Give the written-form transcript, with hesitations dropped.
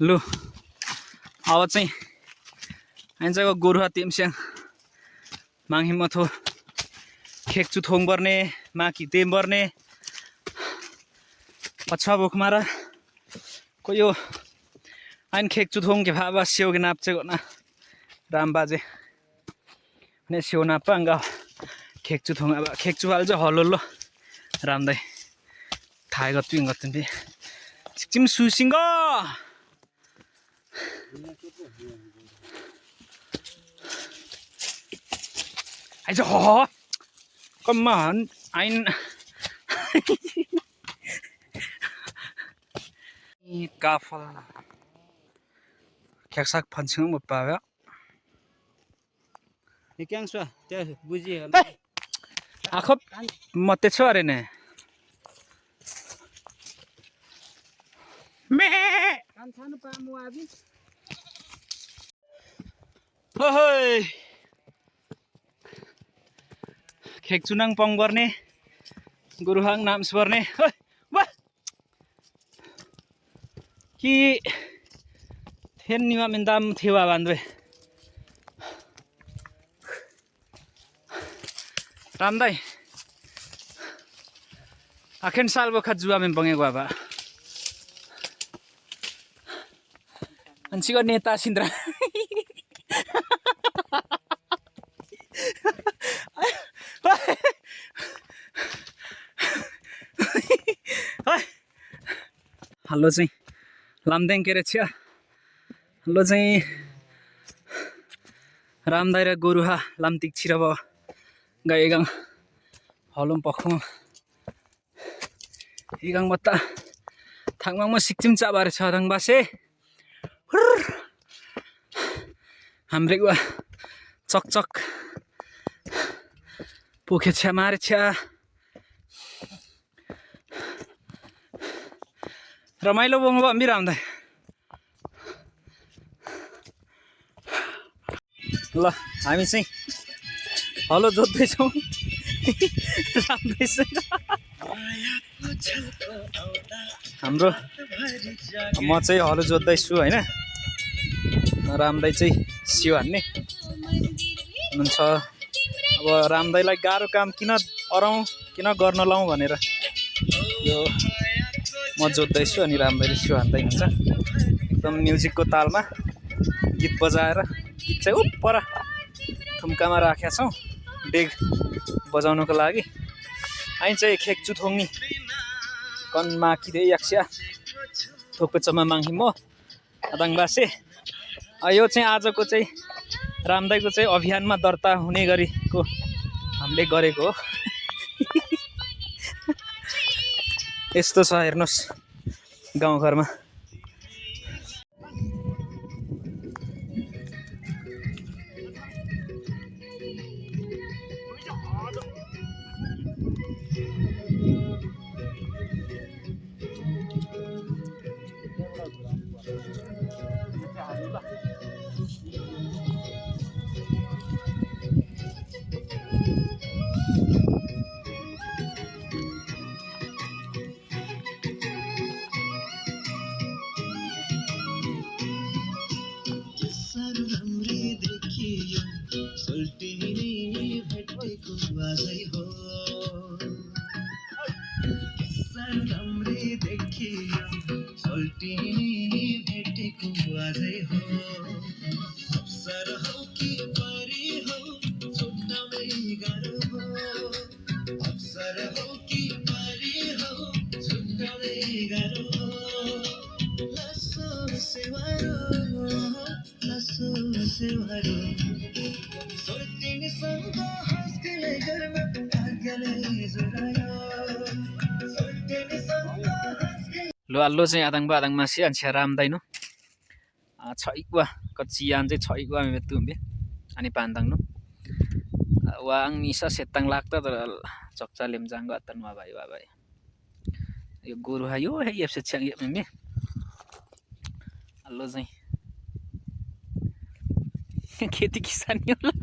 लु अब चाहिँ आइन्जाको गोरुहा तेमस्याङ माङहिमथो खेक्चु थोङ पर्ने माकी तेम पर्ने पछा बोकमारा को यो आइन खेक्चु थोङ के भाबा सेउ के नाप्चे गोना राम बाजे ने सेउ नाप्पा अंगा खेक्चु थोङ अब खेक्चु हाल चाहिँ हल्लो रामदाई थाय गत्तु गत्तु चिम सुसिंग आइज ह कम on आइन काफल खेक्साक फन्सिङ म पाव्या नि क्याङ छ त्यो बुझि आखप मते छ अरे ने मे कान छानु पामु आबि ओइ खेक्चुनाङ पङ गर्ने गुरुहाङ नाम्स पर्ने वाह कि थेन निमा मिन्दाम थेवा बान्धे रामदाई आखेन साल बखा जुवा में बंगे बाबा अंशिको नेता सिन्द्रा हल्लो चाहिँ लामदेङ के रहेछ हल्लो चाहिँ रामदाई र गोरुहा लामतिक छिरब गाईगाङ हलुम पखु इगाङ बत्ता थाङमाङमा सिक्किम चाबारे छ दङ बासे हाम्रे गुवा चकचक पोखे छ्या मारे छ्या रमाइलो बोल्नु भयो हामी रामदाई ल हामी चाहिँ हलो जोत्दैछौँ हाम्रो म चाहिँ हलो जोत्दैछु होइन रामदाई चाहिँ सियो हान्ने हुनुहुन्छ अब रामदाईलाई गाह्रो काम किन अराउँ किन गर्न लाउँ भनेर यो म जोत्दैछु अनि रामदाईले सियो हान्दै हुन्छ एकदम म्युजिकको तालमा गीत बजाएर गीत चाहिँ उपर थुम्कामा राखेका छौँ डेग बजाउनको लागि आइन चाहिँ खेक्चु थोङ्नी कनमा किदे याक्स्या थोक्पेचमा माङहिम म अदाङबासे यो चाहिँ आजको चाहिँ रामदाईको चाहिँ अभियानमा दर्ता हुने गरेको हामीले गरेको हो यस्तो छ हेर्नुहोस् गाउँघरमा लो अल्लो चाहिँ आदाङमा सिया छ्या रामदाई नो छैगुवा कच्चियान चाहिँ छैगुवा मेतु हुँबे अनि पान्दाङ नो वाङ निसा सेताङ लाग्दा तर चक्चा लेमजाङ गतन वा भाइ यो गोरु हायो हे एफसे छ्याङ मे अल्लो चाहिँ खेती किसानी होला